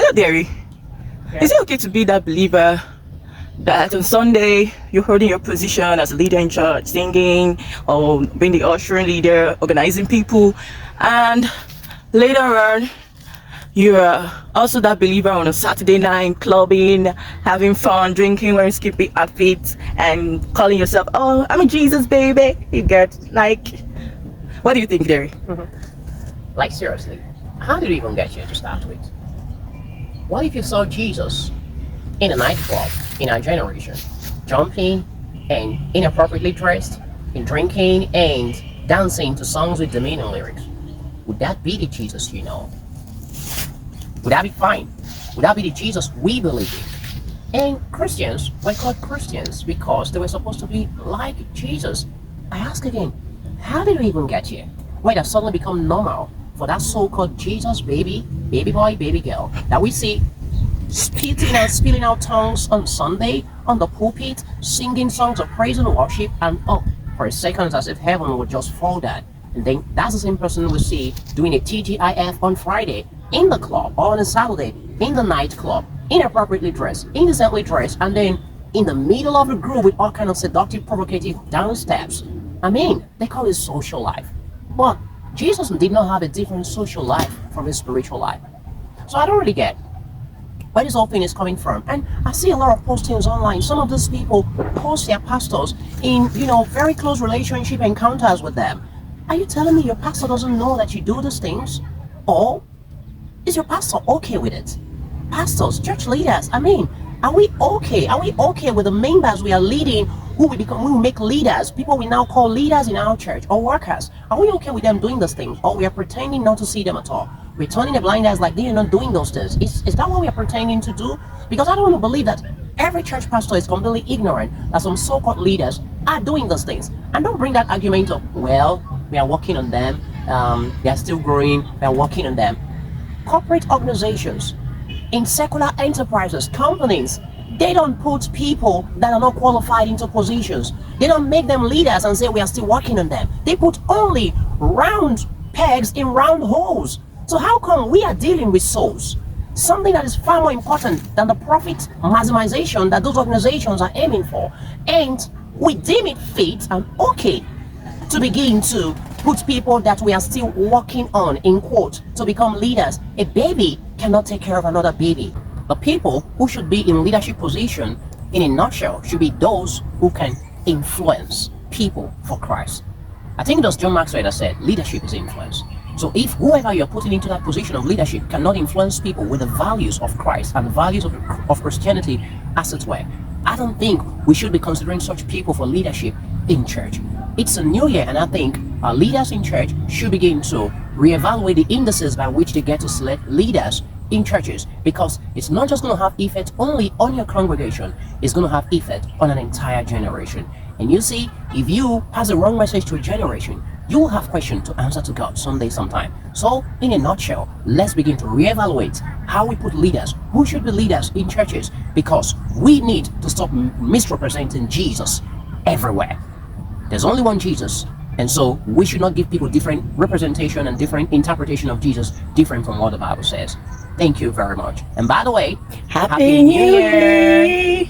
Hello, Derry. Is it okay to be that believer that on Sunday you're holding your position as a leader in church, singing or being the ushering leader, organizing people, and later on you're also that believer on a Saturday night, clubbing, having fun, drinking, wearing skimpy outfits, and calling yourself, "Oh, I'm a Jesus baby." You get like, what do you think, Derry? Like seriously, how did you even get here to start with? What if you saw Jesus in a nightclub in our generation, jumping and inappropriately dressed, and drinking and dancing to songs with demeaning lyrics? Would that be the Jesus you know? Would that be fine? Would that be the Jesus we believe in? And Christians were called Christians because they were supposed to be like Jesus. I ask again, how did we even get here? Why it has suddenly become normal for that so-called Jesus baby boy, baby girl that we see spitting and spilling out tongues on Sunday on the pulpit, singing songs of praise and worship, and for a second it's as if heaven would just fall down. And then that's the same person we see doing a TGIF on Friday in the club, or on a Saturday in the nightclub, inappropriately dressed, indecently dressed, and then in the middle of a group with all kind of seductive, provocative down steps. I mean, they call it social life. But Jesus did not have a different social life from his spiritual life. So I don't really get where this whole thing is coming from. And I see a lot of postings online. Some of these people post their pastors in, very close relationship encounters with them. Are you telling me your pastor doesn't know that you do these things? Or is your pastor okay with it? Pastors, church leaders, I mean, are we okay? Are we okay with the members we are leading who we will make leaders, people we now call leaders in our church, or workers? Are we okay with them doing those things? Or we are pretending not to see them at all? We're turning a blind eye like they are not doing those things. Is that what we are pretending to do? Because I don't want to believe that every church pastor is completely ignorant that some so-called leaders are doing those things. And don't bring that argument of, well, we are working on them, they are still growing, we are working on them. Corporate organizations, in secular enterprises, companies, they don't put people that are not qualified into positions. They don't make them leaders and say we are still working on them. They put only round pegs in round holes. So how come we are dealing with souls? Something that is far more important than the profit maximization that those organizations are aiming for. And we deem it fit and okay to begin to put people that we are still working on, in quote, to become leaders. A baby cannot take care of another baby. The people who should be in leadership position, in a nutshell, should be those who can influence people for Christ. I think it was John Maxwell that said, leadership is influence. So if whoever you're putting into that position of leadership cannot influence people with the values of Christ and the values of Christianity, as it were, I don't think we should be considering such people for leadership in church. It's a new year, and I think our leaders in church should begin to reevaluate the indices by which they get to select leaders in churches, because it's not just going to have effect only on your congregation, it's going to have effect on an entire generation. And you see, if you pass the wrong message to a generation, you will have questions to answer to God someday, sometime. So, in a nutshell, let's begin to reevaluate how we put leaders, who should be leaders in churches, because we need to stop misrepresenting Jesus everywhere. There's only one Jesus, and so we should not give people different representation and different interpretation of Jesus, different from what the Bible says. Thank you very much. And by the way, Happy New Year!